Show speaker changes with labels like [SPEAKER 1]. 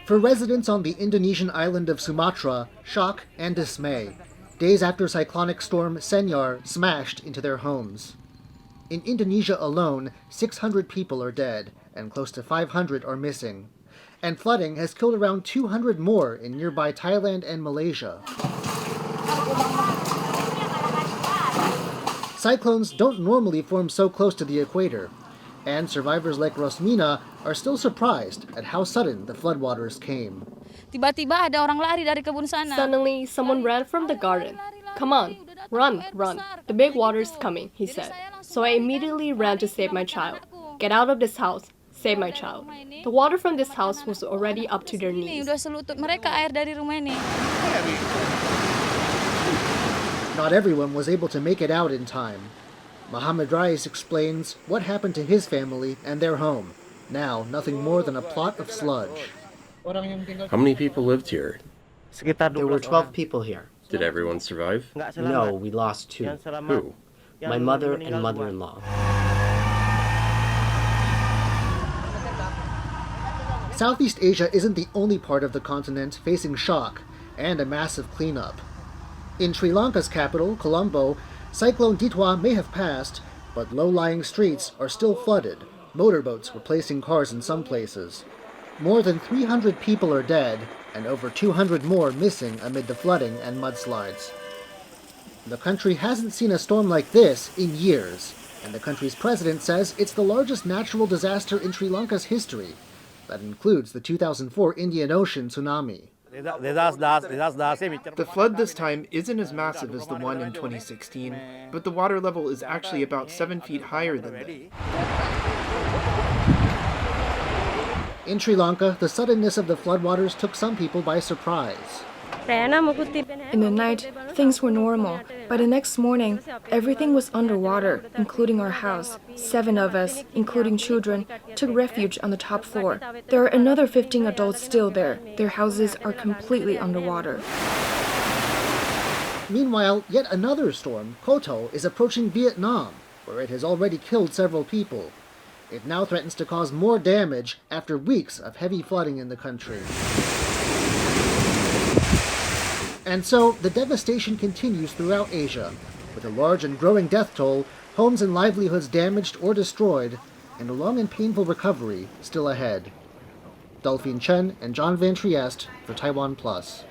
[SPEAKER 1] For residents on the Indonesian island of Sumatra, shock and dismay, days after cyclonic storm Senyar smashed into their homes. In Indonesia alone, 600 people are dead, and close to 500 are missing. And flooding has killed around 200 more in nearby Thailand and Malaysia. Cyclones don't normally form so close to the equator, and survivors like Rosmina are still surprised at how sudden the floodwaters came.
[SPEAKER 2] Tiba-tiba ada orang lari dari kebun sana.
[SPEAKER 3] Suddenly, someone ran from the garden. "Come on, run, run. The big water's coming," he said. So I immediately ran to save my child. "Get out of this house. Save my child." The water from this house was already up to their knees.
[SPEAKER 2] Udah selutut mereka air dari rumah ini.
[SPEAKER 1] Not everyone was able to make it out in time. Muhammad Rais explains what happened to his family and their home. Now, nothing more than a plot of sludge.
[SPEAKER 4] How many people lived here?
[SPEAKER 5] There were 12 people here.
[SPEAKER 4] Did everyone survive?
[SPEAKER 5] No, we lost 2.
[SPEAKER 4] Who?
[SPEAKER 5] My mother and mother-in-law.
[SPEAKER 1] Southeast Asia isn't the only part of the continent facing shock and a massive cleanup. In Sri Lanka's capital, Colombo, Cyclone Ditwa may have passed, but low-lying streets are still flooded, motorboats replacing cars in some places. More than 300 people are dead, and over 200 more missing amid the flooding and mudslides. The country hasn't seen a storm like this in years, and the country's president says it's the largest natural disaster in Sri Lanka's history. That includes the 2004 Indian Ocean tsunami.
[SPEAKER 6] The flood this time isn't as massive as the one in 2016, but the water level is actually about 7 feet higher than then.
[SPEAKER 1] In Sri Lanka, the suddenness of the floodwaters took some people by surprise.
[SPEAKER 7] In the night, things were normal, but the next morning, everything was underwater, including our house. 7 of us, including children, took refuge on the top floor. There are another 15 adults still there. Their houses are completely underwater.
[SPEAKER 1] Meanwhile, yet another storm, Koto, is approaching Vietnam, where it has already killed several people. It now threatens to cause more damage after weeks of heavy flooding in the country. And so, the devastation continues throughout Asia, with a large and growing death toll, homes and livelihoods damaged or destroyed, and a long and painful recovery still ahead. Dolphine, Chen, and John Van Trieste for TaiwanPlus.